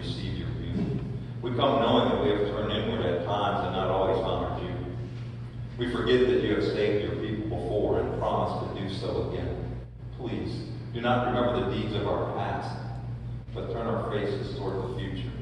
receive your beauty. We come knowing that we have turned inward at times and not always honored you. We forget that you have saved your people before and promised to do so again. Please, do not remember the deeds of our past, but turn our faces toward the future,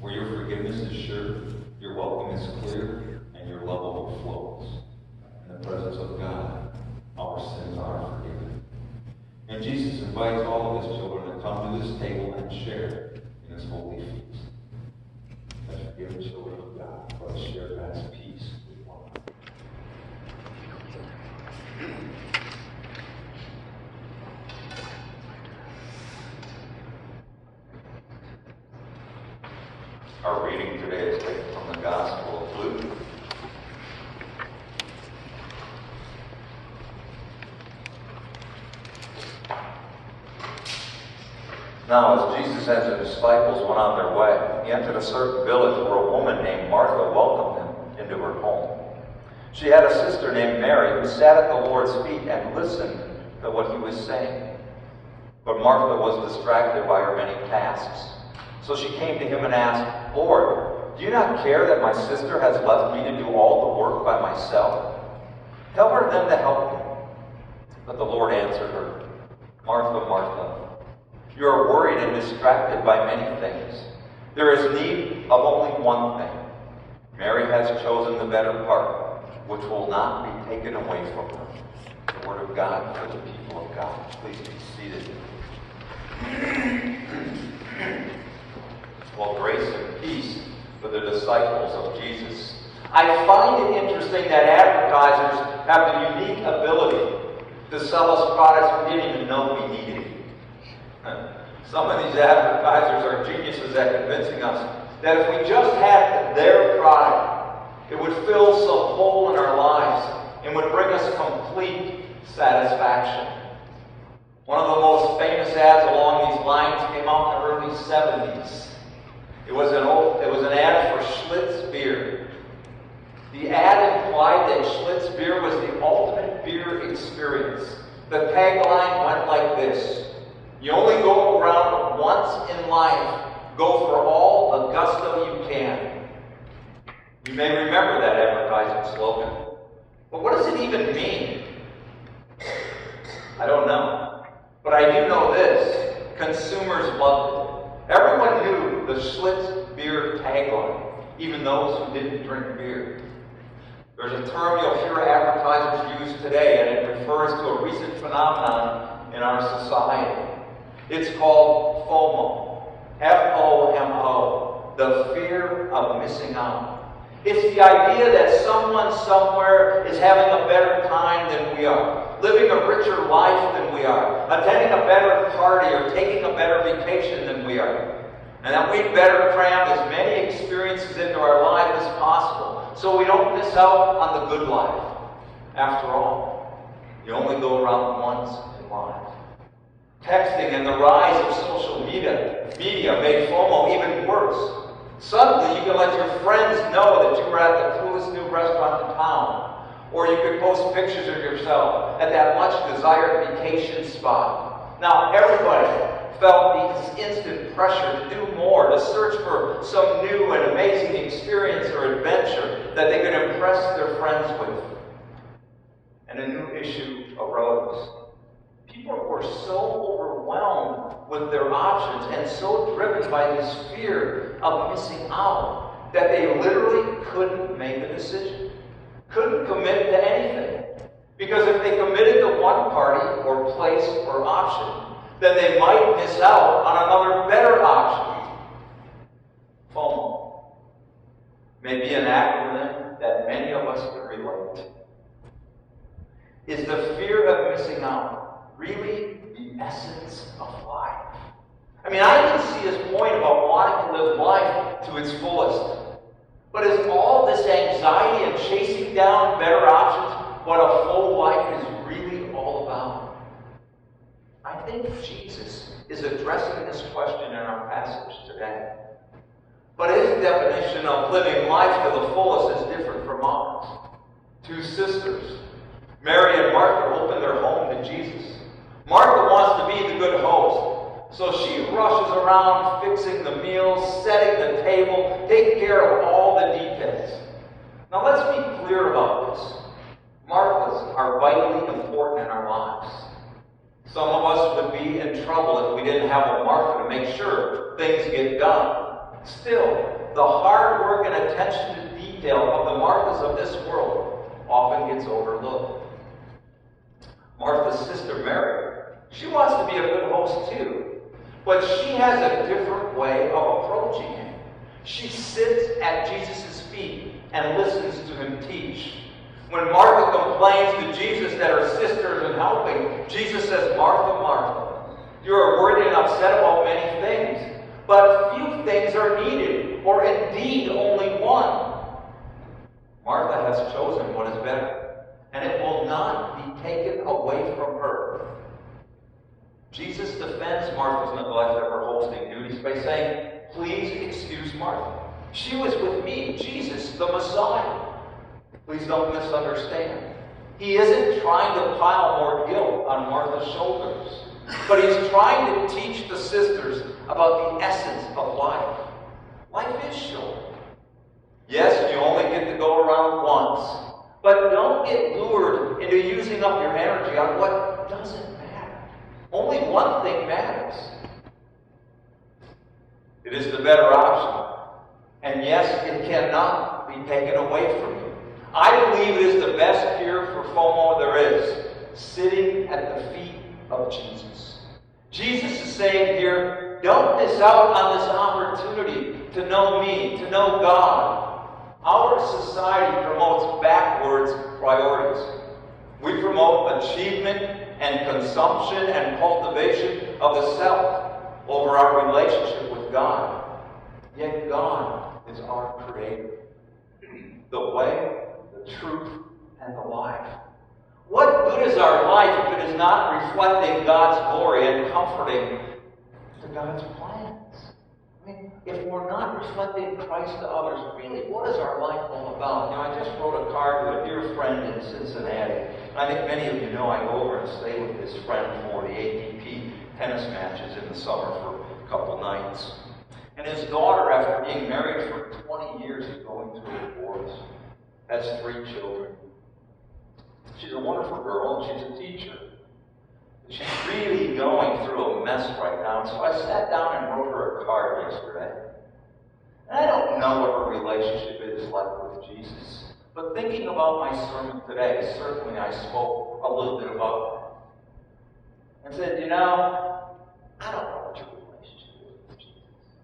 where your forgiveness is sure, your welcome is clear, and your love overflows. In the presence of God, our sins are forgiven. And Jesus invites all of his children to come to this table and share in his holy feast. As forgiven children of God, let us share God's peace with one another. Our reading today is taken from the Gospel of Luke. Now, as Jesus and his disciples went on their way, he entered a certain village where a woman named Martha welcomed him into her home. She had a sister named Mary who sat at the Lord's feet and listened to what he was saying. But Martha was distracted by her many tasks. So she came to him and asked, "Lord, do you not care that my sister has left me to do all the work by myself? Tell her then to help me." But the Lord answered her, "Martha, Martha, you are worried and distracted by many things. There is need of only one thing. Mary has chosen the better part, which will not be taken away from her." The word of God for the people of God. Please be seated. Well, grace and peace for the disciples of Jesus. I find it interesting that advertisers have the unique ability to sell us products we didn't even know we needed. Some of these advertisers are geniuses at convincing us that if we just had their product, it would fill some hole in our lives and would bring us complete satisfaction. One of the most famous ads along these lines came out in the early 70s. It was an ad for Schlitz beer. The ad implied that Schlitz beer was the ultimate beer experience. The tagline went like this: "You only go around once in life. Go for all the gusto you can." You may remember that advertising slogan. But what does it even mean? I don't know. But I do know this: consumers loved it. Everyone knew the Schlitz beer tagline, even those who didn't drink beer. There's a term you'll hear advertisers use today, and it refers to a recent phenomenon in our society. It's called FOMO. F-O-M-O. The fear of missing out. It's the idea that someone somewhere is having a better time than we are, living a richer life than we are, attending a better party or taking a better vacation than we are. And that we'd better cram as many experiences into our life as possible so we don't miss out on the good life. After all, you only go around once in life. Texting and the rise of social media made FOMO even worse. Suddenly, you can let your friends know that you were at the coolest new restaurant in town. Or you could post pictures of yourself at that much-desired vacation spot. Now, everybody felt this instant pressure to do more, to search for some new and amazing experience or adventure that they could impress their friends with. And a new issue arose. People were so overwhelmed with their options and so driven by this fear of missing out that they literally couldn't make a decision, couldn't commit to anything. Because if they committed to one party or place or option, then they might miss out on another better option. FOMO may be an acronym that many of us can relate to. Is the fear of missing out really the essence of life? I mean, I can see his point about wanting to live life to its fullest. But is all this anxiety and chasing down better options what a full life is really all about? I think Jesus is addressing this question in our passage today. But his definition of living life to the fullest is different from ours. Two sisters, Mary and Martha, open their home to Jesus. Martha wants to be the good host, so she rushes around fixing the meals, setting the table, taking care of all the details. Now let's be clear about this. Marthas are vitally important in our lives. Some of us would be in trouble if we didn't have a Martha to make sure things get done. Still, the hard work and attention to detail of the Marthas of this world often gets overlooked. Martha's sister Mary, she wants to be a good host too, but she has a different way of approaching him. She sits at Jesus' feet and listens to him teach. When Martha complains to Jesus that her sister isn't helping, Jesus says, "Martha, Martha, you are worried and upset about many things, but few things are needed, or indeed only one. Martha has chosen what is better, and it will not be taken away from her." Jesus defends Martha's neglect of her hosting duties by saying, "Please excuse Martha. She was with me, Jesus, the Messiah." Please don't misunderstand. He isn't trying to pile more guilt on Martha's shoulders, but he's trying to teach the sisters about the essence of life. Life is short. Yes, you only get to go around once, but don't get lured into using up your energy on what doesn't matter. Only one thing matters. It is the better option, and yes, it cannot be taken away from you. I believe it is the best cure for FOMO there is, sitting at the feet of Jesus. Jesus is saying here, don't miss out on this opportunity to know me, to know God. Our society promotes backwards priorities. We promote achievement and consumption and cultivation of the self over our relationship with God. Yet God is our Creator. The way, the truth, and the life. What good is our life if it is not reflecting God's glory and comforting to God's plans? I mean, if we're not reflecting Christ to others, really, what is our life all about? You know, I just wrote a card to a dear friend in Cincinnati. I think many of you know I go over and stay with this friend for the ATP tennis matches in the summer for a couple nights. And his daughter, after being married for 20 years, is going through a divorce. Has 3 children. She's a wonderful girl, and she's a teacher. She's really going through a mess right now. So I sat down and wrote her a card yesterday. And I don't know what her relationship is like with Jesus. But thinking about my sermon today, certainly I spoke a little bit about it. And said, you know, I don't know what your relationship is with Jesus.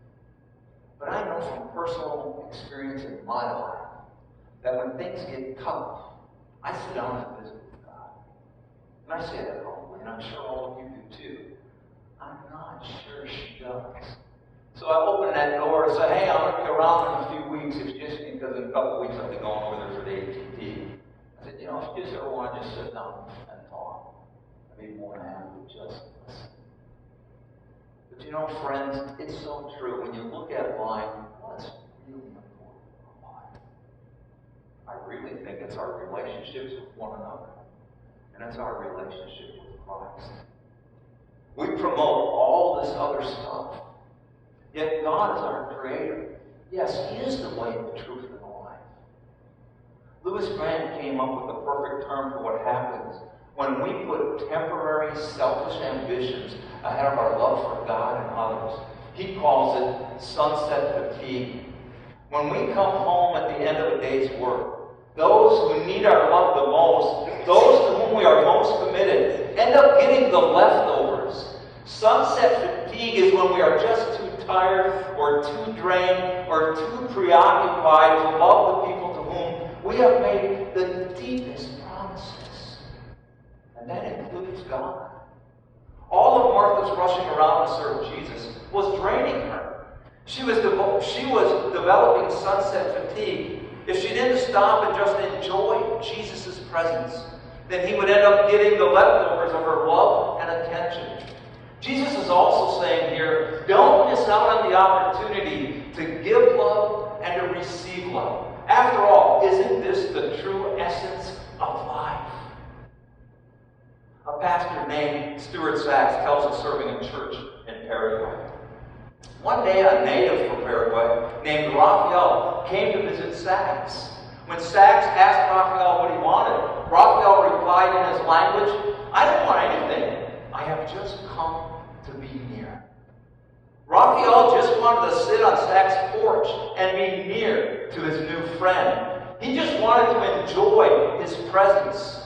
But I know from personal experience in my life that when things get tough, I sit down and visit with God. And I say that humbly, and I'm sure all of you do too. I'm not sure she does. So I open that door and say, hey, I'm going to be around in a few weeks, if you just, because in a couple of weeks I'll be going over there for the ATP. I said, you know, if you just ever want to just sit down and talk, I'd be more than happy to just listen. But you know, friends, it's so true. When you look at life, what's really important? I really think it's our relationships with one another. And it's our relationship with Christ. We promote all this other stuff. Yet God is our Creator. Yes, He is the way, the truth, and the life. Lewis Grant came up with the perfect term for what happens when we put temporary, selfish ambitions ahead of our love for God and others. He calls it sunset fatigue. When we come home at the end of a day's work, those who need our love the most, those to whom we are most committed, end up getting the leftovers. Sunset fatigue is when we are just too tired or too drained or too preoccupied to love the people to whom we have made the deepest promises. And that includes God. All of Martha's rushing around to serve Jesus was draining her. She was developing sunset fatigue. If she didn't stop and just enjoy Jesus' presence, then He would end up getting the leftovers of her love and attention. Jesus is also saying here, don't miss out on the opportunity to give love and to receive love. After all, isn't this the true essence of life? A pastor named Stuart Sachs tells of serving a church in Paraguay. One day, a native from Paraguay named Raphael came to visit Sachs. When Sachs asked Raphael what he wanted, Raphael replied in his language, "I don't want anything. I have just come to be near." Raphael just wanted to sit on Sachs' porch and be near to his new friend. He just wanted to enjoy his presence.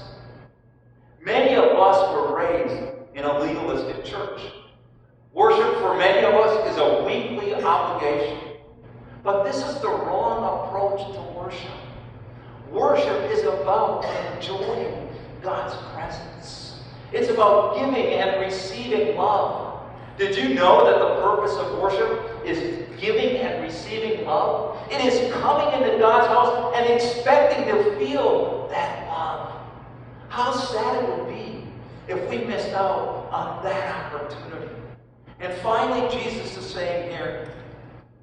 Many of us were raised in a legalistic church. Worship for many of us is a weekly obligation. But this is the wrong approach to worship. Worship is about enjoying God's presence. It's about giving and receiving love. Did you know that the purpose of worship is giving and receiving love? It is coming into God's house and expecting to feel that love. How sad it would be if we missed out on that opportunity. And finally, Jesus is saying here,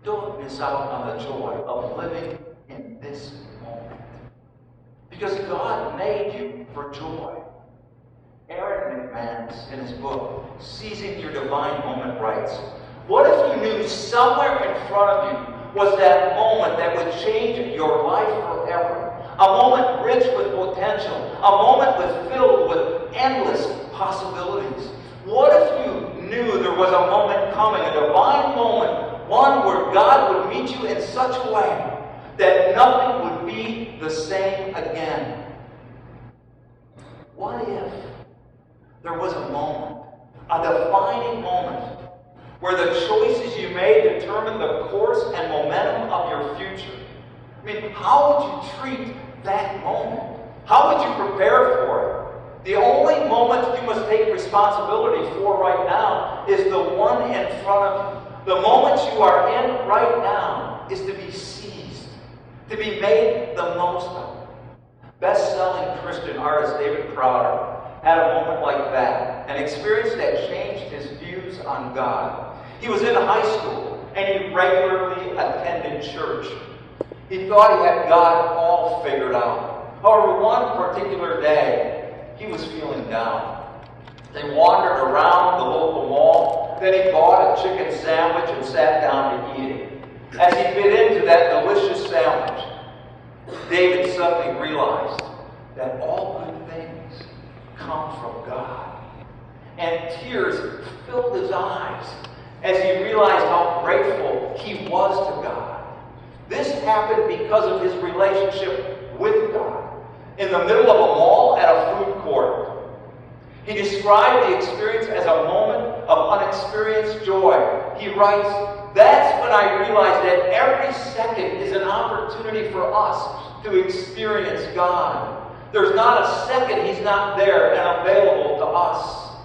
don't miss out on the joy of living in this moment. Because God made you for joy. Aaron McManus, in his book, Seizing Your Divine Moment, writes, what if you knew somewhere in front of you was that moment that would change your life forever? A moment rich with potential. A moment filled with endless possibilities. What if you knew there was a moment coming, a divine moment, one where God would meet you in such a way that nothing would be the same again? What if there was a moment, a defining moment, where the choices you made determine the course and momentum of your future? I mean, how would you treat that moment? How would you prepare for it? The only moment you must take responsibility for right now is the one in front of you. The moment you are in right now is to be seized, to be made the most of. Best-selling Christian artist David Crowder had a moment like that, an experience that changed his views on God. He was in high school, and he regularly attended church. He thought he had God all figured out. However, one particular day, he was feeling down. They wandered around the local mall, then he bought a chicken sandwich and sat down to eat it. As he bit into that delicious sandwich, David suddenly realized that all good things come from God. And tears filled his eyes as he realized how grateful he was to God. This happened because of his relationship with God. In the middle of a mall at a food court, he described the experience as a moment of unexperienced joy. He writes, "That's when I realized that every second is an opportunity for us to experience God. There's not a second He's not there and available to us."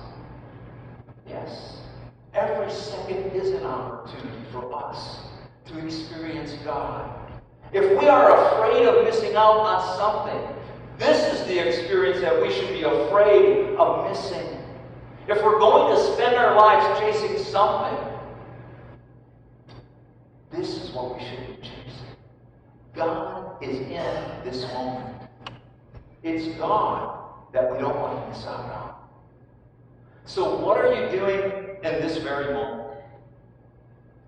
Yes, every second is an opportunity for us to experience God. If we are afraid of missing out on something, this is the experience that we should be afraid of missing. If we're going to spend our lives chasing something, this is what we should be chasing. God is in this moment. It's God that we don't want to miss out on. So what are you doing in this very moment?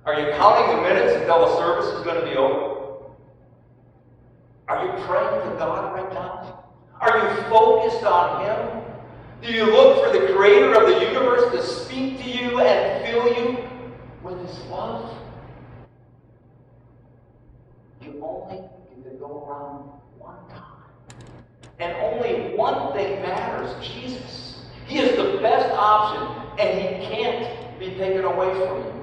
Are you counting the minutes until the service is going to be over? Are you praying to God right now? Are you focused on Him? Do you look for the Creator of the universe to speak to you and fill you with His love? You only get to go around one time. And only one thing matters, Jesus. He is the best option, and He can't be taken away from you.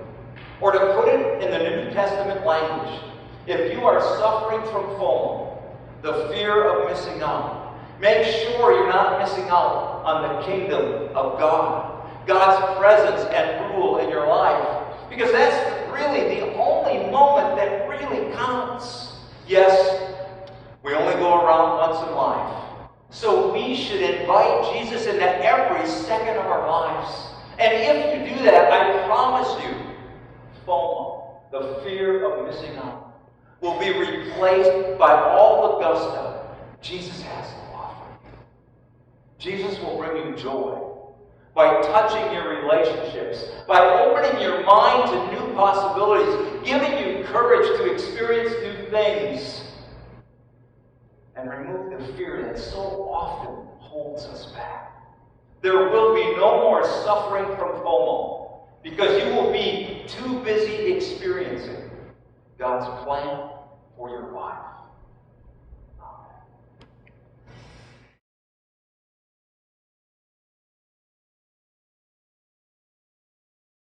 Or to put it in the New Testament language, if you are suffering from FOMO, the fear of missing out, make sure you're not missing out on the kingdom of God, God's presence and rule in your life, because that's really the only moment that really counts. Yes, we only go around once in life. So we should invite Jesus into every second of our lives. And if you do that, I promise you, FOMO, the fear of missing out, will be replaced by all the gusto Jesus has to offer. Jesus will bring you joy by touching your relationships, by opening your mind to new new possibilities, giving you courage to experience new things, and remove the fear that so often holds us back. There will be no more suffering from FOMO, because you will be too busy experiencing God's plan for your life.